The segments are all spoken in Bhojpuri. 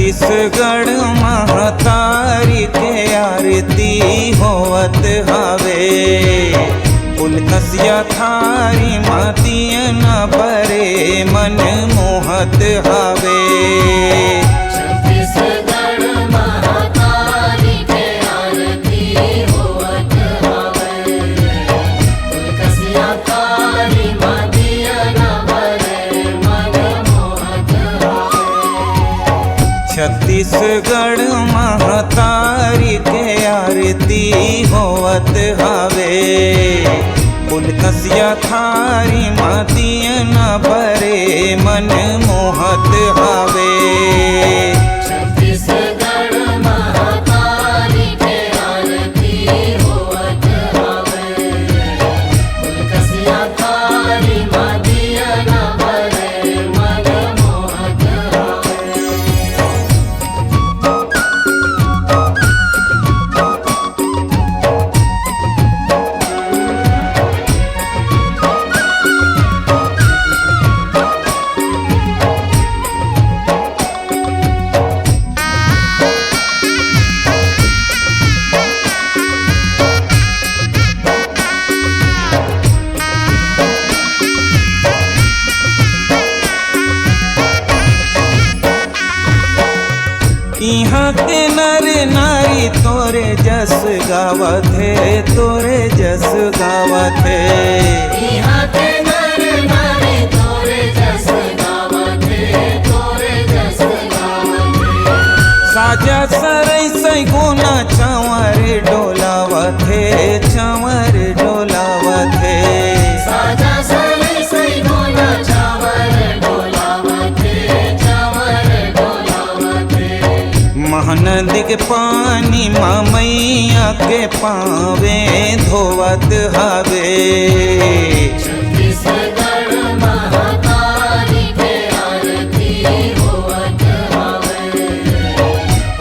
छत्तीसगढ़ महतारी के आरती होवत हवे। उनकसिया थारी मतिया न बरे मन मोहत हवे। छत्तीसगढ़ महतारी के आरती होवत हवे। उनकसिया थारी मतिया न बरे मन मोहत हवे। छत्तीसगढ़ महतारी के आरती होवत हवे। उनकसिया थारी मतिया न बरे मन मोहत हवे। छत्तीसगढ़ महतारी के आरती होवत हवे। उनकसिया थारी मतिया न बरे मन मोहत हवे। यहाँ के नर नारी तोरे जस गावत है, तोरे जस गावत है। यहाँ के नर नारी तोरे जस गावत है, तोरे जस गावत है। साजा सरई सई गुना चंवर डोलावत है, चंवर डोलावत है। साजा सरई सई गुना चंवर डोलावत है, चंवर डोलावत है। महानदी के पानी मैया के पावे धोवत हवे। छत्तीसगढ़ महतारी के आरती होवत हवे।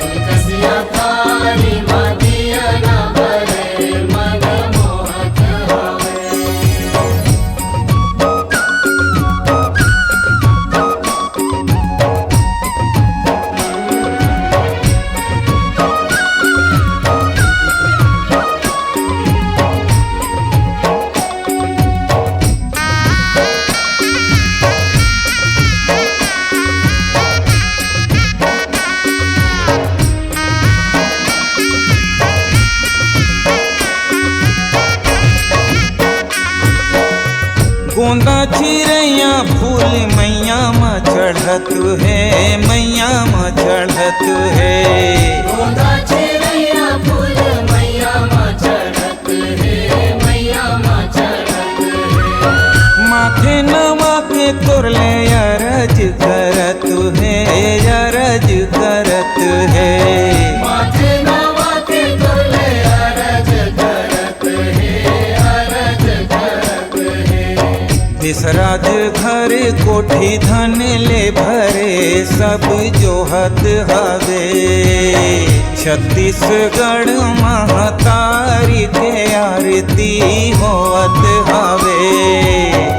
उनकसिया थारी मतिया न बरे मन मोहत हवे। गोंदा चिड़ैया फूल मैया में चढ़त है, मैया में चढ़त है। गोंदा चिड़ैया फूल मैया में चढ़त है, मैया में चढ़त है। माथे नवा के तोरले अरज करत है, अरज करत है। माथे नवा के तोले अरज करत है, अरज करत है। दिसराज घर कोठी धन ले भरे सब जोहत हवे। छत्तीसगढ़ महतारी के आरती होवत हवे।